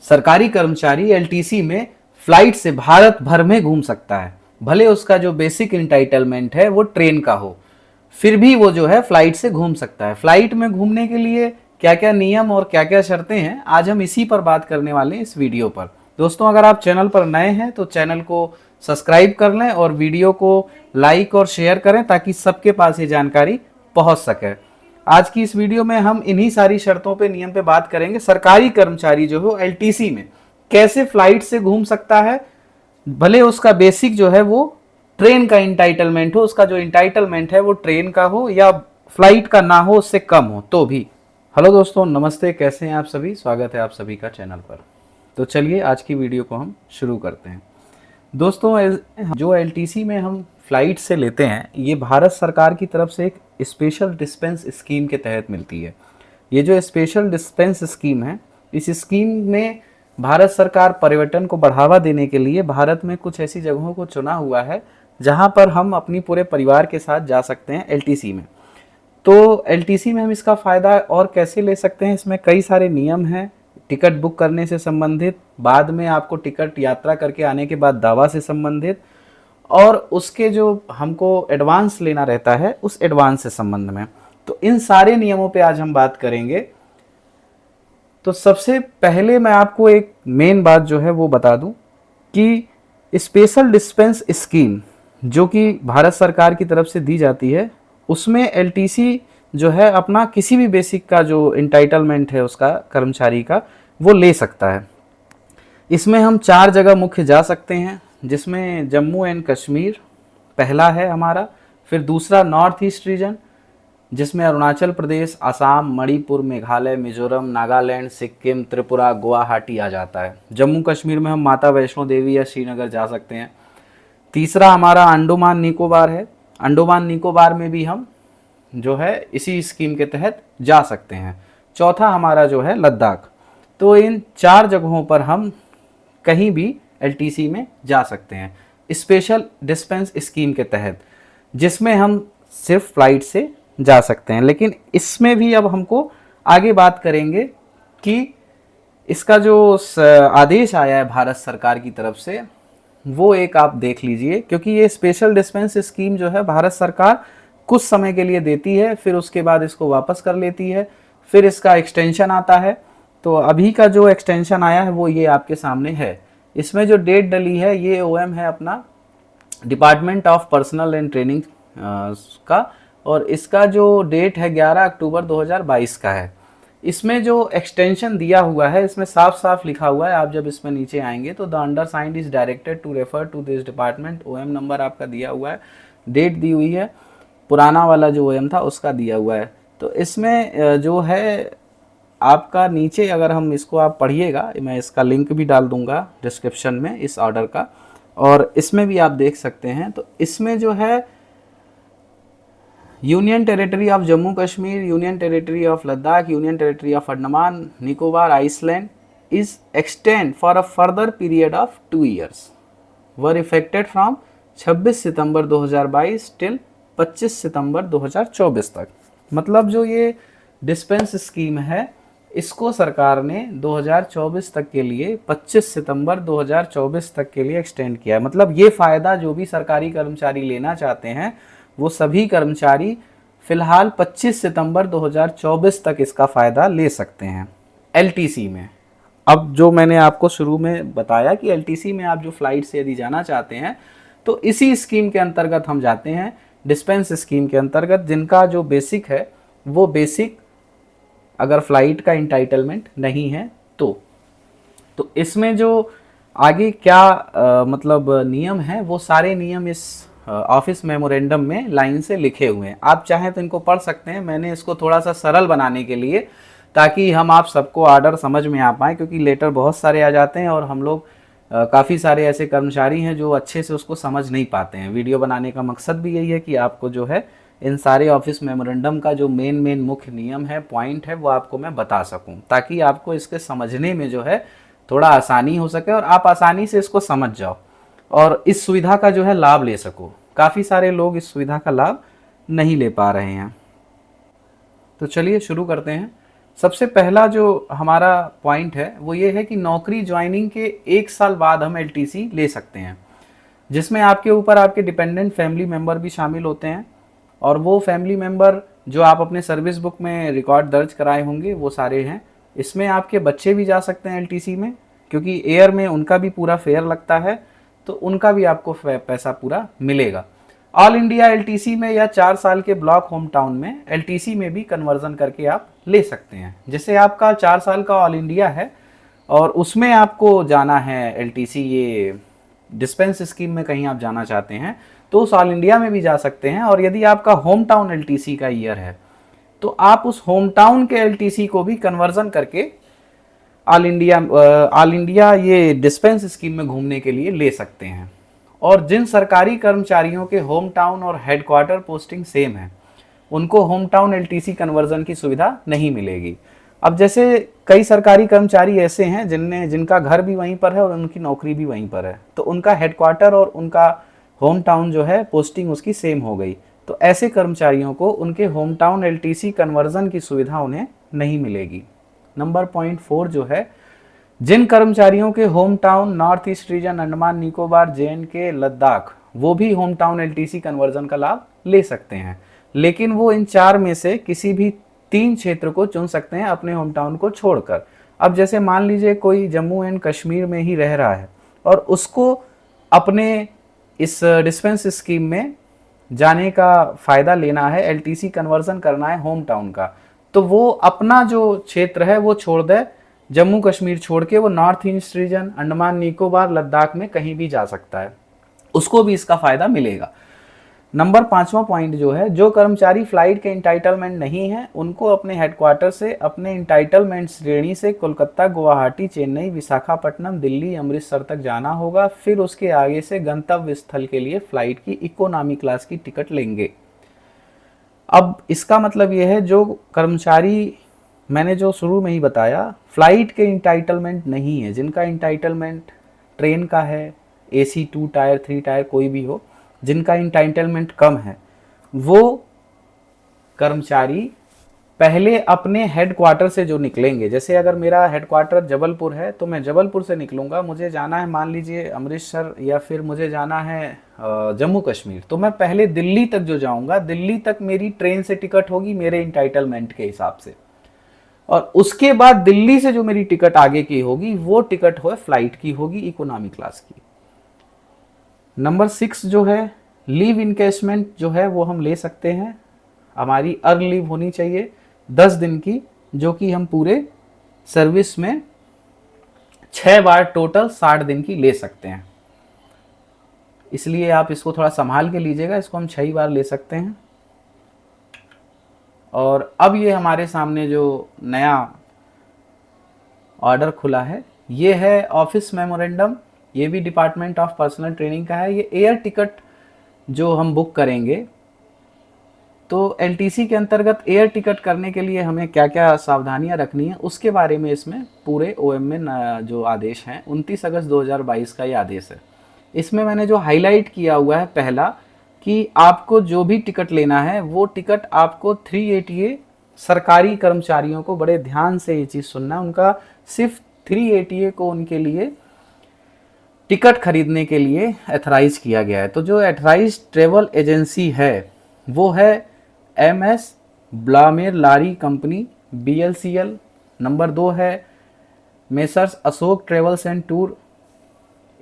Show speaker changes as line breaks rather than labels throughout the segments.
सरकारी कर्मचारी एलटीसी में फ्लाइट से भारत भर में घूम सकता है, भले उसका जो बेसिक इंटाइटलमेंट है वो ट्रेन का हो, फिर भी वो जो है फ्लाइट से घूम सकता है। फ्लाइट में घूमने के लिए क्या क्या नियम और क्या क्या शर्तें हैं, आज हम इसी पर बात करने वाले हैं इस वीडियो पर। दोस्तों, अगर आप चैनल पर नए हैं तो चैनल को सब्सक्राइब कर लें और वीडियो को लाइक और शेयर करें ताकि सबके पास ये जानकारी पहुंच सके। आज की इस वीडियो में हम इन्हीं सारी शर्तों पे, नियम पे बात करेंगे। सरकारी कर्मचारी जो हो एलटीसी में कैसे फ्लाइट से घूम सकता है, भले उसका बेसिक जो है वो ट्रेन का इंटाइटलमेंट हो, उसका जो इंटाइटलमेंट है वो ट्रेन का हो या फ्लाइट का ना हो, उससे कम हो तो भी। हेलो दोस्तों, नमस्ते, कैसे हैं आप सभी? स्वागत है आप सभी का चैनल पर। तो चलिए आज की वीडियो को हम शुरू करते हैं। दोस्तों, जो एलटीसी में हम फ्लाइट से लेते हैं, ये भारत सरकार की तरफ से एक स्पेशल डिस्पेंस स्कीम के तहत मिलती है। ये जो स्पेशल डिस्पेंस स्कीम है, इस स्कीम में भारत सरकार पर्यटन को बढ़ावा देने के लिए भारत में कुछ ऐसी जगहों को चुना हुआ है जहां पर हम अपनी पूरे परिवार के साथ जा सकते हैं एलटीसी में। तो एलटीसी में हम इसका फ़ायदा और कैसे ले सकते हैं, इसमें कई सारे नियम हैं। टिकट बुक करने से संबंधित, बाद में आपको टिकट यात्रा करके आने के बाद दावा से संबंधित, और उसके जो हमको एडवांस लेना रहता है उस एडवांस से संबंध में। तो इन सारे नियमों पे आज हम बात करेंगे। तो सबसे पहले मैं आपको एक मेन बात जो है वो बता दूं कि स्पेशल डिस्पेंस स्कीम जो कि भारत सरकार की तरफ से दी जाती है, उसमें एलटीसी जो है अपना किसी भी बेसिक का जो इंटाइटलमेंट है उसका कर्मचारी का, वो ले सकता है। इसमें हम 4 जगह मुख्य जा सकते हैं, जिसमें जम्मू एंड कश्मीर पहला है हमारा, फिर दूसरा नॉर्थ ईस्ट रीजन जिसमें अरुणाचल प्रदेश, असम, मणिपुर, मेघालय, मिजोरम, नागालैंड, सिक्किम, त्रिपुरा, गुवाहाटी आ जाता है। जम्मू कश्मीर में हम माता वैष्णो देवी या श्रीनगर जा सकते हैं। तीसरा हमारा अंडमान निकोबार है, अंडमान निकोबार में भी हम जो है इसी स्कीम के तहत जा सकते हैं। चौथा हमारा जो है लद्दाख। तो इन 4 जगहों पर हम कहीं भी एलटीसी में जा सकते हैं स्पेशल डिस्पेंस स्कीम के तहत, जिसमें हम सिर्फ फ्लाइट से जा सकते हैं। लेकिन इसमें भी अब हमको आगे बात करेंगे कि इसका जो आदेश आया है भारत सरकार की तरफ से, वो एक आप देख लीजिए, क्योंकि ये स्पेशल डिस्पेंस स्कीम जो है भारत सरकार कुछ समय के लिए देती है, फिर उसके बाद इसको वापस कर लेती है, फिर इसका एक्सटेंशन आता है। तो अभी का जो एक्सटेंशन आया है वो ये आपके सामने है। इसमें जो डेट डली है ये ओएम है अपना department of personal and training का, और इसका जो डेट है 11 अक्टूबर 2022 का है। इसमें जो एक्सटेंशन दिया हुआ है इसमें साफ साफ लिखा हुआ है, आप जब इसमें नीचे आएंगे तो the undersigned is directed to refer to this department. OM number आपका दिया हुआ है, डेट दी हुई है, पुराना वाला जो ओएम था उसका दिया हुआ है। तो इसमें जो है आपका नीचे, अगर हम इसको आप पढ़िएगा, मैं इसका लिंक भी डाल दूंगा डिस्क्रिप्शन में इस ऑर्डर का, और इसमें भी आप देख सकते हैं। तो इसमें जो है union territory of Jammu Kashmir, union territory of Ladakh, union territory of Andaman Nicobar, island is extend for a further period of 2 years were effected from 26 September 2022 till 25 September 2024 तक। मतलब जो ये डिस्पेंस स्कीम है इसको सरकार ने 2024 तक के लिए, 25 सितंबर 2024 तक के लिए एक्सटेंड किया है। मतलब ये फ़ायदा जो भी सरकारी कर्मचारी लेना चाहते हैं वो सभी कर्मचारी फिलहाल 25 सितंबर 2024 तक इसका फ़ायदा ले सकते हैं एलटीसी में। अब जो मैंने आपको शुरू में बताया कि एलटीसी में आप जो फ्लाइट से यदि जाना चाहते हैं तो इसी स्कीम के अंतर्गत हम जाते हैं, डिस्पेंस स्कीम के अंतर्गत, जिनका जो बेसिक है वो बेसिक अगर फ्लाइट का इंटाइटलमेंट नहीं है तो इसमें जो आगे क्या मतलब नियम है, वो सारे नियम इस ऑफिस मेमोरेंडम में लाइन से लिखे हुए हैं। आप चाहें तो इनको पढ़ सकते हैं। मैंने इसको थोड़ा सा सरल बनाने के लिए, ताकि हम आप सबको ऑर्डर समझ में आ पाए, क्योंकि लेटर बहुत सारे आ जाते हैं और हम लोग काफ़ी सारे ऐसे कर्मचारी हैं जो अच्छे से उसको समझ नहीं पाते हैं। वीडियो बनाने का मकसद भी यही है कि आपको जो है इन सारे ऑफिस मेमोरेंडम का जो मेन मुख्य नियम है, पॉइंट है, वो आपको मैं बता सकूं, ताकि आपको इसके समझने में जो है थोड़ा आसानी हो सके और आप आसानी से इसको समझ जाओ और इस सुविधा का जो है लाभ ले सको। काफ़ी सारे लोग इस सुविधा का लाभ नहीं ले पा रहे हैं। तो चलिए शुरू करते हैं। सबसे पहला जो हमारा पॉइंट है वो ये है कि नौकरी ज्वाइनिंग के 1 साल बाद हम एलटीसी ले सकते हैं, जिसमें आपके ऊपर आपके डिपेंडेंट फैमिली मेंबर भी शामिल होते हैं, और वो फैमिली मेंबर जो आप अपने सर्विस बुक में रिकॉर्ड दर्ज कराए होंगे वो सारे हैं। इसमें आपके बच्चे भी जा सकते हैं एलटीसी में, क्योंकि एयर में उनका भी पूरा फेयर लगता है, तो उनका भी आपको पैसा पूरा मिलेगा। ऑल इंडिया एलटीसी में या 4 साल के ब्लॉक होम टाउन में एलटीसी में भी कन्वर्जन करके आप ले सकते हैं। जैसे आपका 4 साल का ऑल इंडिया है और उसमें आपको जाना है एलटीसी, ये डिस्पेंस स्कीम में कहीं आप जाना चाहते हैं तो उस ऑल इंडिया में भी जा सकते हैं। और यदि आपका होम टाउन एलटीसी का ईयर है तो आप उस होम टाउन के एलटीसी को भी कन्वर्जन करके ऑल इंडिया ये डिस्पेंस स्कीम में घूमने के लिए ले सकते हैं। और जिन सरकारी कर्मचारियों के होम टाउन और हेडक्वार्टर पोस्टिंग सेम है उनको होम टाउन एलटीसी कन्वर्जन की सुविधा नहीं मिलेगी। अब जैसे कई सरकारी कर्मचारी ऐसे हैं जिनका घर भी वहीं पर है और उनकी नौकरी भी वहीं पर है, तो उनका हेडक्वार्टर और उनका होम टाउन जो है पोस्टिंग उसकी सेम हो गई, तो ऐसे कर्मचारियों को उनके होम टाउन एलटीसी कन्वर्जन की सुविधा उन्हें नहीं मिलेगी। नंबर पॉइंट 4 जो है, जिन कर्मचारियों के home town north east region, Andaman Nicobar, JNK, Ladakh, वो भी होम टाउन एलटीसी कन्वर्जन का लाभ ले सकते हैं, लेकिन वो इन 4 में से किसी भी 3 क्षेत्र को चुन सकते हैं अपने होम टाउन को छोड़कर। अब जैसे मान लीजिए कोई जम्मू एंड कश्मीर में ही रह रहा है और उसको अपने इस डिस्पेंस स्कीम में जाने का फ़ायदा लेना है, एलटीसी कन्वर्जन करना है होम टाउन का, तो वो अपना जो क्षेत्र है वो छोड़ दे, जम्मू कश्मीर छोड़ के वो north east region, Andaman Nicobar, Ladakh में कहीं भी जा सकता है, उसको भी इसका फ़ायदा मिलेगा। नंबर 5वां पॉइंट जो है, जो कर्मचारी फ्लाइट के इंटाइटलमेंट नहीं है उनको अपने हेडक्वार्टर से अपने इंटाइटलमेंट श्रेणी से कोलकाता, गुवाहाटी, चेन्नई, विशाखापट्टनम, दिल्ली, अमृतसर तक जाना होगा, फिर उसके आगे से गंतव्य स्थल के लिए फ्लाइट की इकोनॉमी क्लास की टिकट लेंगे। अब इसका मतलब यह है, जो कर्मचारी मैंने जो शुरू में ही बताया फ्लाइट के इंटाइटलमेंट नहीं है, जिनका इंटाइटलमेंट ट्रेन का है, AC 2 टायर 3 टायर कोई भी हो, जिनका इंटाइटलमेंट कम है, वो कर्मचारी पहले अपने हेडक्वार्टर से जो निकलेंगे, जैसे अगर मेरा हेडक्वार्टर जबलपुर है तो मैं जबलपुर से निकलूंगा, मुझे जाना है मान लीजिए अमृतसर या फिर मुझे जाना है जम्मू कश्मीर, तो मैं पहले दिल्ली तक जो जाऊंगा, दिल्ली तक मेरी ट्रेन से टिकट होगी मेरे इंटाइटलमेंट के हिसाब से, और उसके बाद दिल्ली से जो मेरी टिकट आगे की होगी वो टिकट हो फ्लाइट की होगी, इकोनॉमी क्लास की। नंबर 6 जो है, लीव इनकेशमेंट जो है वो हम ले सकते हैं। हमारी अर्न लीव होनी चाहिए 10 दिन की, जो कि हम पूरे सर्विस में 6 बार टोटल 60 दिन की ले सकते हैं, इसलिए आप इसको थोड़ा संभाल के लीजिएगा, इसको हम 6 बार ले सकते हैं। और अब ये हमारे सामने जो नया ऑर्डर खुला है ये है ऑफिस मेमोरेंडम, ये भी डिपार्टमेंट ऑफ पर्सनल ट्रेनिंग का है। ये एयर टिकट जो हम बुक करेंगे, तो एलटीसी के अंतर्गत एयर टिकट करने के लिए हमें क्या क्या सावधानियां रखनी है उसके बारे में इसमें पूरे OM में जो आदेश हैं, 29 अगस्त 2022 का ये आदेश है। इसमें मैंने जो हाईलाइट किया हुआ है पहला, कि आपको जो भी टिकट लेना है वो टिकट आपको 380A सरकारी कर्मचारियों को, बड़े ध्यान से ये चीज़ सुनना, उनका सिर्फ 380A को उनके लिए टिकट खरीदने के लिए एथराइज किया गया है। तो जो एथराइज ट्रेवल एजेंसी है वो है MS ब्लामेर लारी कंपनी BLCL। नंबर 2 है messrs Ashok travels and tour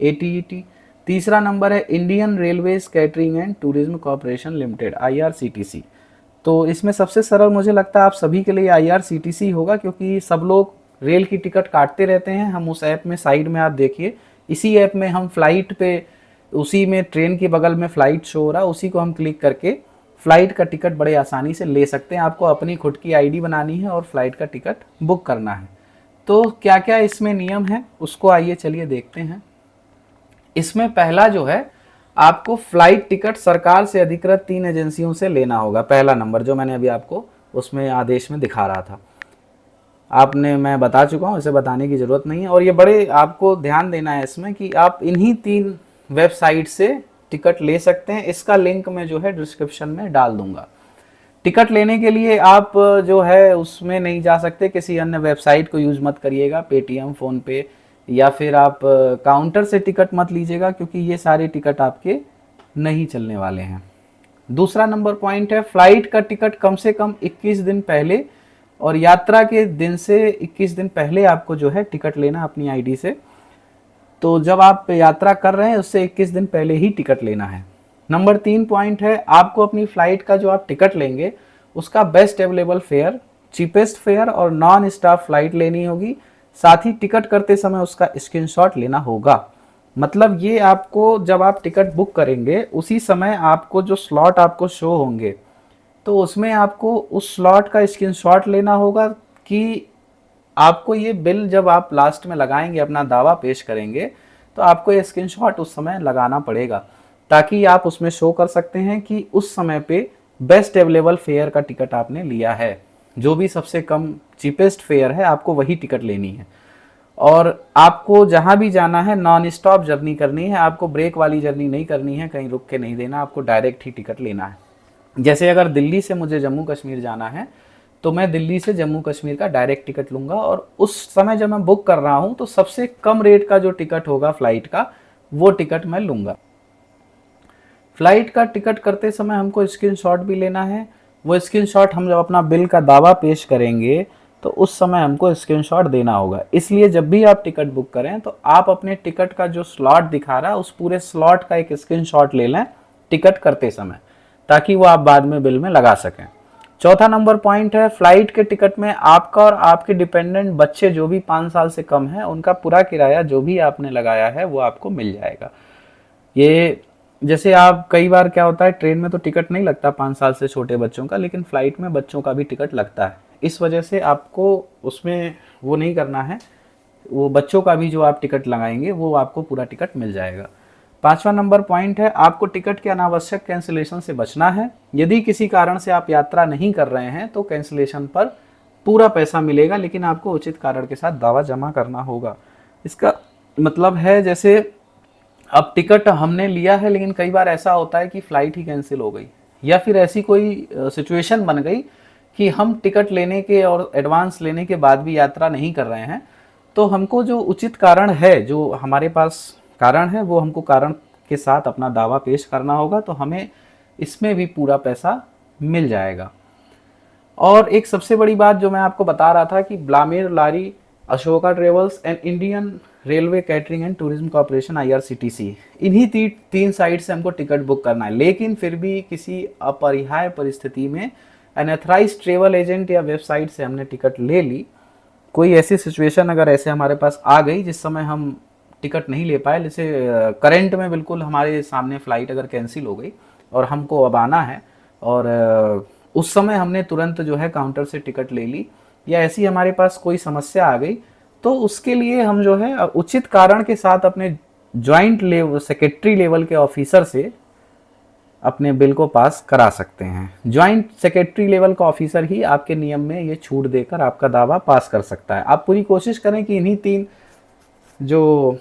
ATET। तीसरा नंबर है Indian railways catering and tourism corporation limited IRCTC। तो इसमें सबसे सरल मुझे लगता है आप सभी के लिए IRCTC होगा, क्योंकि सब लोग रेल की टिकट काटते रहते हैं। हम उस ऐप में साइड में आप देखिए, इसी ऐप में हम फ्लाइट पे, उसी में ट्रेन के बगल में फ्लाइट शो हो रहा है, उसी को हम क्लिक करके फ्लाइट का टिकट बड़े आसानी से ले सकते हैं। आपको अपनी खुद की ID बनानी है और फ्लाइट का टिकट बुक करना है। तो क्या क्या इसमें नियम है उसको आइए चलिए देखते हैं। इसमें पहला जो है, आपको फ्लाइट टिकट सरकार से अधिकृत 3 एजेंसियों से लेना होगा। पहला नंबर जो मैंने अभी आपको उसमें आदेश में दिखा रहा था, मैं बता चुका हूँ, इसे बताने की ज़रूरत नहीं है। और ये बड़े आपको ध्यान देना है इसमें कि आप इन्हीं 3 वेबसाइट से टिकट ले सकते हैं। इसका लिंक मैं जो है डिस्क्रिप्शन में डाल दूंगा। टिकट लेने के लिए आप जो है उसमें नहीं जा सकते, किसी अन्य वेबसाइट को यूज मत करिएगा, पेटीएम, फोन पे, या फिर आप काउंटर से टिकट मत लीजिएगा, क्योंकि ये सारे टिकट आपके नहीं चलने वाले हैं। दूसरा नंबर पॉइंट है, फ्लाइट का टिकट कम से कम 21 दिन पहले और यात्रा के दिन से 21 दिन पहले आपको जो है टिकट लेना अपनी आईडी से। तो जब आप यात्रा कर रहे हैं उससे 21 दिन पहले ही टिकट लेना है। नंबर 3 पॉइंट है, आपको अपनी फ्लाइट का जो आप टिकट लेंगे उसका best available fair, cheapest fair और नॉन स्टॉप फ्लाइट लेनी होगी। साथ ही टिकट करते समय उसका स्क्रीनशॉट लेना होगा। मतलब ये आपको जब आप टिकट बुक करेंगे उसी समय आपको जो स्लॉट आपको शो होंगे तो उसमें आपको उस स्लॉट का स्क्रीनशॉट लेना होगा कि आपको ये बिल जब आप लास्ट में लगाएंगे, अपना दावा पेश करेंगे, तो आपको ये स्क्रीनशॉट उस समय लगाना पड़ेगा, ताकि आप उसमें शो कर सकते हैं कि उस समय पे बेस्ट अवेलेबल फेयर का टिकट आपने लिया है। जो भी सबसे कम चीपेस्ट फेयर है आपको वही टिकट लेनी है। और आपको जहां भी जाना है नॉन स्टॉप जर्नी करनी है, आपको ब्रेक वाली जर्नी नहीं करनी है, कहीं रुक के नहीं देना, आपको डायरेक्ट ही टिकट लेना है। जैसे अगर दिल्ली से मुझे जम्मू कश्मीर जाना है तो मैं दिल्ली से जम्मू कश्मीर का डायरेक्ट टिकट लूँगा, और उस समय जब मैं बुक कर रहा हूँ तो सबसे कम रेट का जो टिकट होगा फ्लाइट का वो टिकट मैं लूँगा। फ्लाइट का टिकट करते समय हमको स्क्रीनशॉट भी लेना है। वो स्क्रीनशॉट हम जब अपना बिल का दावा पेश करेंगे तो उस समय हमको स्क्रीनशॉट देना होगा। इसलिए जब भी आप टिकट बुक करें तो आप अपने टिकट का जो स्लॉट दिखा रहा है उस पूरे स्लॉट का एक स्क्रीनशॉट ले लें टिकट करते समय, ताकि वो आप बाद में बिल में लगा सकें। चौथा नंबर पॉइंट है, फ्लाइट के टिकट में आपका और आपके डिपेंडेंट बच्चे जो भी 5 साल से कम है उनका पूरा किराया जो भी आपने लगाया है वो आपको मिल जाएगा। ये जैसे आप कई बार क्या होता है, ट्रेन में तो टिकट नहीं लगता 5 साल से छोटे बच्चों का, लेकिन फ्लाइट में बच्चों का भी टिकट लगता है। इस वजह से आपको उसमें वो नहीं करना है, वो बच्चों का भी जो आप टिकट लगाएंगे वो आपको पूरा टिकट मिल जाएगा। पांचवा नंबर पॉइंट है, आपको टिकट के अनावश्यक कैंसिलेशन से बचना है। यदि किसी कारण से आप यात्रा नहीं कर रहे हैं तो कैंसिलेशन पर पूरा पैसा मिलेगा, लेकिन आपको उचित कारण के साथ दावा जमा करना होगा। इसका मतलब है जैसे अब टिकट हमने लिया है लेकिन कई बार ऐसा होता है कि फ्लाइट ही कैंसिल हो गई, या फिर ऐसी कोई सिचुएशन बन गई कि हम टिकट लेने के और एडवांस लेने के बाद भी यात्रा नहीं कर रहे हैं, तो हमको जो उचित कारण है, जो हमारे पास कारण है, वो हमको कारण के साथ अपना दावा पेश करना होगा, तो हमें इसमें भी पूरा पैसा मिल जाएगा। और एक सबसे बड़ी बात जो मैं आपको बता रहा था कि Balmer Lawrie, Ashoka travels and Indian railway catering and tourism corporation IRCTC, इन्हीं तीन साइट से हमको टिकट बुक करना है। लेकिन फिर भी किसी अपरिहार्य परिस्थिति में अनऑथराइज्ड ट्रेवल एजेंट या वेबसाइट से हमने टिकट ले ली, कोई ऐसी सिचुएशन अगर ऐसे हमारे पास आ गई जिस समय हम टिकट नहीं ले पाए, जैसे करंट में बिल्कुल हमारे सामने फ़्लाइट अगर कैंसिल हो गई और हमको अब आना है, और उस समय हमने तुरंत जो है काउंटर से टिकट ले ली, या ऐसी हमारे पास कोई समस्या आ गई, तो उसके लिए हम जो है उचित कारण के साथ अपने ज्वाइंट लेवल सेक्रेटरी लेवल के ऑफिसर से अपने बिल को पास करा सकते हैं। ज्वाइंट सेक्रेटरी लेवल का ऑफिसर ही आपके नियम में ये छूट देकर आपका दावा पास कर सकता है। आप पूरी कोशिश करें कि इन्हीं 3 जो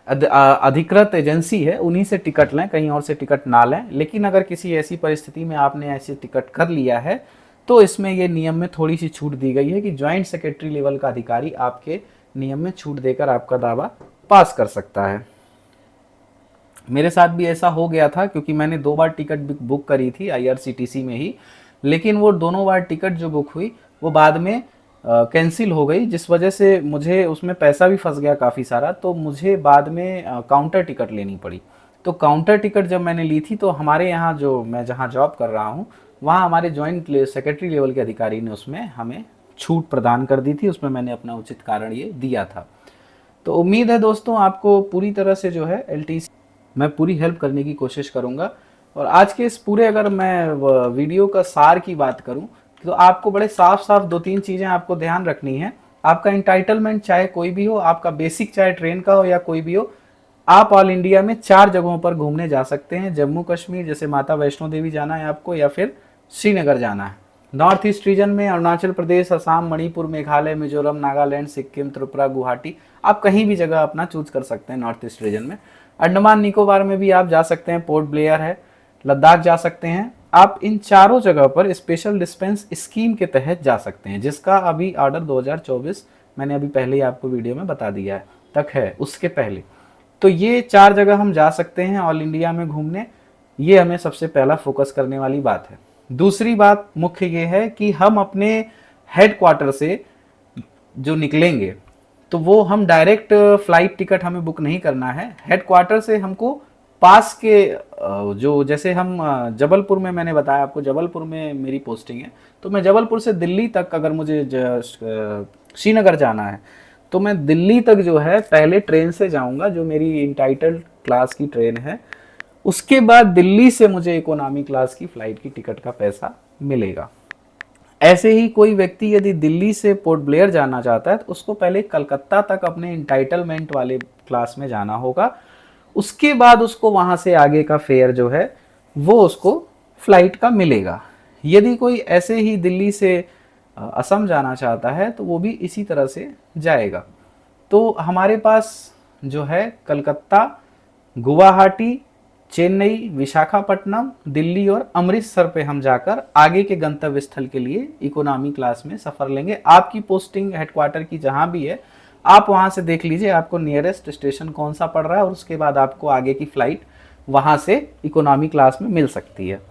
अधिकृत एजेंसी है उन्हीं से टिकट लें, कहीं और से टिकट ना लें। लेकिन अगर किसी ऐसी परिस्थिति में आपने ऐसे टिकट कर लिया है तो इसमें ये नियम में थोड़ी सी छूट दी गई है कि ज्वाइंट सेक्रेटरी लेवल का अधिकारी आपके नियम में छूट देकर आपका दावा पास कर सकता है। मेरे साथ भी ऐसा हो गया था, क्योंकि मैंने 2 बार टिकट बुक करी थी IRCTC में ही, लेकिन वो दोनों बार टिकट जो बुक हुई वो बाद में कैंसिल हो गई, जिस वजह से मुझे उसमें पैसा भी फंस गया काफ़ी सारा। तो मुझे बाद में काउंटर टिकट लेनी पड़ी। तो काउंटर टिकट जब मैंने ली थी तो हमारे यहाँ जो मैं जहाँ जॉब कर रहा हूँ वहाँ हमारे ज्वाइंट सेक्रेटरी लेवल के अधिकारी ने उसमें हमें छूट प्रदान कर दी थी, उसमें मैंने अपना उचित कारण ये दिया था। तो उम्मीद है दोस्तों आपको पूरी तरह से जो है LTC मैं पूरी हेल्प करने की कोशिश करूँगा। और आज के इस पूरे अगर मैं वीडियो का सार की बात करूँ तो आपको बड़े साफ साफ 2-3 चीज़ें आपको ध्यान रखनी है। आपका इंटाइटलमेंट चाहे कोई भी हो, आपका बेसिक चाहे ट्रेन का हो या कोई भी हो, आप ऑल इंडिया में 4 जगहों पर घूमने जा सकते हैं। जम्मू कश्मीर जैसे माता वैष्णो देवी जाना है आपको, या फिर श्रीनगर जाना है। नॉर्थ ईस्ट रीजन में अरुणाचल प्रदेश, असम, मणिपुर, मेघालय, मिजोरम, नागालैंड, सिक्किम, त्रिपुरा, गुवाहाटी, आप कहीं भी जगह अपना चूज कर सकते हैं नॉर्थ ईस्ट रीजन में। अंडमान निकोबार में भी आप जा सकते हैं, पोर्ट ब्लेयर है, लद्दाख जा सकते हैं, आप इन चारों जगह पर स्पेशल डिस्पेंस स्कीम के तहत जा सकते हैं, जिसका अभी ऑर्डर 2024 मैंने अभी पहले ही आपको वीडियो में बता दिया है तक है, उसके पहले। तो ये 4 जगह हम जा सकते हैं ऑल इंडिया में घूमने। ये हमें सबसे पहला फोकस करने वाली बात है। दूसरी बात मुख्य ये है कि हम अपने हेडक्वार्टर से जो निकलेंगे तो वो हम डायरेक्ट फ्लाइट टिकट हमें बुक नहीं करना है। हेडक्वार्टर से हमको पास के जो, जैसे हम जबलपुर में, मैंने बताया आपको जबलपुर में मेरी पोस्टिंग है, तो मैं जबलपुर से दिल्ली तक अगर मुझे श्रीनगर जाना है तो मैं दिल्ली तक जो है पहले ट्रेन से जाऊंगा, जो मेरी इंटाइटल्ड क्लास की ट्रेन है। उसके बाद दिल्ली से मुझे इकोनॉमी क्लास की फ्लाइट की टिकट का पैसा मिलेगा। ऐसे ही कोई व्यक्ति यदि दिल्ली से पोर्ट ब्लेयर जाना चाहता है तो उसको पहले कलकत्ता तक अपने इंटाइटलमेंट वाले क्लास में जाना होगा। उसके बाद उसको वहां से आगे का फेयर जो है वो उसको फ्लाइट का मिलेगा। यदि कोई ऐसे ही दिल्ली से असम जाना चाहता है तो वो भी इसी तरह से जाएगा। तो हमारे पास जो है कलकत्ता, गुवाहाटी, चेन्नई, विशाखापट्टनम, दिल्ली और अमृतसर पे हम जाकर आगे के गंतव्य स्थल के लिए इकोनॉमी क्लास में सफर लेंगे। आपकी पोस्टिंग हेडक्वार्टर की जहां भी है, आप वहां से देख लीजिए आपको नियरेस्ट स्टेशन कौन सा पड़ रहा है, और उसके बाद आपको आगे की फ्लाइट वहां से इकोनॉमी क्लास में मिल सकती है।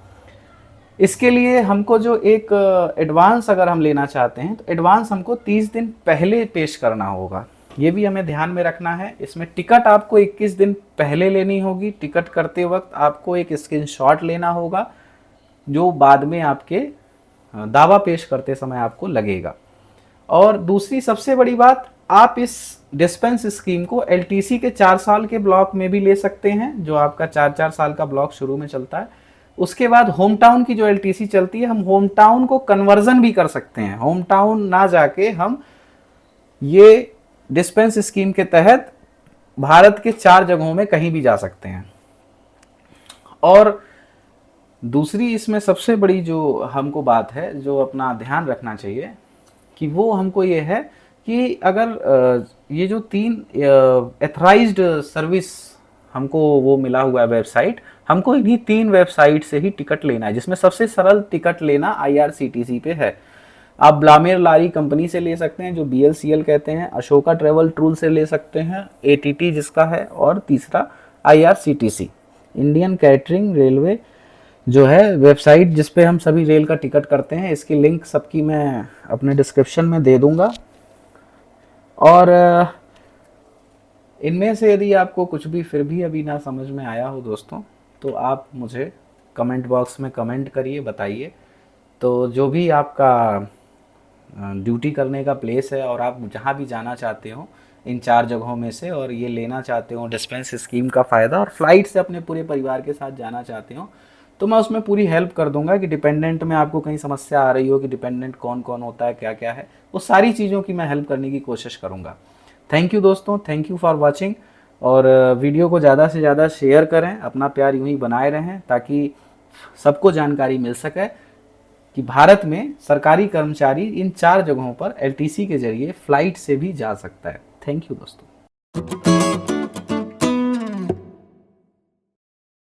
इसके लिए हमको जो एक एडवांस अगर हम लेना चाहते हैं तो एडवांस हमको 30 दिन पहले पेश करना होगा। ये भी हमें ध्यान में रखना है। इसमें टिकट आपको 21 दिन पहले लेनी होगी। टिकट करते वक्त आपको एक स्क्रीनशॉट लेना होगा जो बाद में आपके दावा पेश करते समय आपको लगेगा। और दूसरी सबसे बड़ी बात, आप इस डिस्पेंस स्कीम को एलटीसी के 4 साल के ब्लॉक में भी ले सकते हैं, जो आपका 4-4 साल का ब्लॉक शुरू में चलता है। उसके बाद होम टाउन की जो एलटीसी चलती है, हम होम टाउन को कन्वर्जन भी कर सकते हैं। होम टाउन ना जाके हम ये डिस्पेंस स्कीम के तहत भारत के 4 जगहों में कहीं भी जा सकते हैं। और दूसरी इसमें सबसे बड़ी जो हमको बात है, जो अपना ध्यान रखना चाहिए, कि वो हमको ये है कि अगर ये जो 3 एथराइज्ड सर्विस हमको वो मिला हुआ है वेबसाइट, हमको इन्हीं 3 वेबसाइट से ही टिकट लेना है, जिसमें सबसे सरल टिकट लेना IRCTC पे है। आप ब्लामेर लारी कंपनी से ले सकते हैं जो BLCL कहते हैं, अशोका ट्रेवल टूल से ले सकते हैं ATT जिसका है, और तीसरा IRCTC इंडियन कैटरिंग रेलवे जो है वेबसाइट जिस पे हम सभी रेल का टिकट करते हैं। इसकी लिंक सबकी मैं अपने डिस्क्रिप्शन में दे दूंगा। और इनमें से यदि आपको कुछ भी फिर भी अभी ना समझ में आया हो दोस्तों, तो आप मुझे कमेंट बॉक्स में कमेंट करिए, बताइए। तो जो भी आपका ड्यूटी करने का प्लेस है और आप जहाँ भी जाना चाहते हो इन 4 जगहों में से, और ये लेना चाहते हो डिस्पेंस स्कीम का फ़ायदा, और फ्लाइट से अपने पूरे परिवार के साथ जाना चाहते हो, तो मैं उसमें पूरी हेल्प कर दूंगा। कि डिपेंडेंट में आपको कहीं समस्या आ रही हो कि डिपेंडेंट कौन कौन होता है, क्या क्या है, वो सारी चीज़ों की मैं हेल्प करने की कोशिश करूँगा। थैंक यू दोस्तों, थैंक यू फॉर वॉचिंग। और वीडियो को ज़्यादा से ज़्यादा शेयर करें, अपना प्यार यूँ ही बनाए रहें, ताकि सबको जानकारी मिल सके कि भारत में सरकारी कर्मचारी इन 4 जगहों पर LTC के जरिए फ़्लाइट से भी जा सकता है। थैंक यू दोस्तों।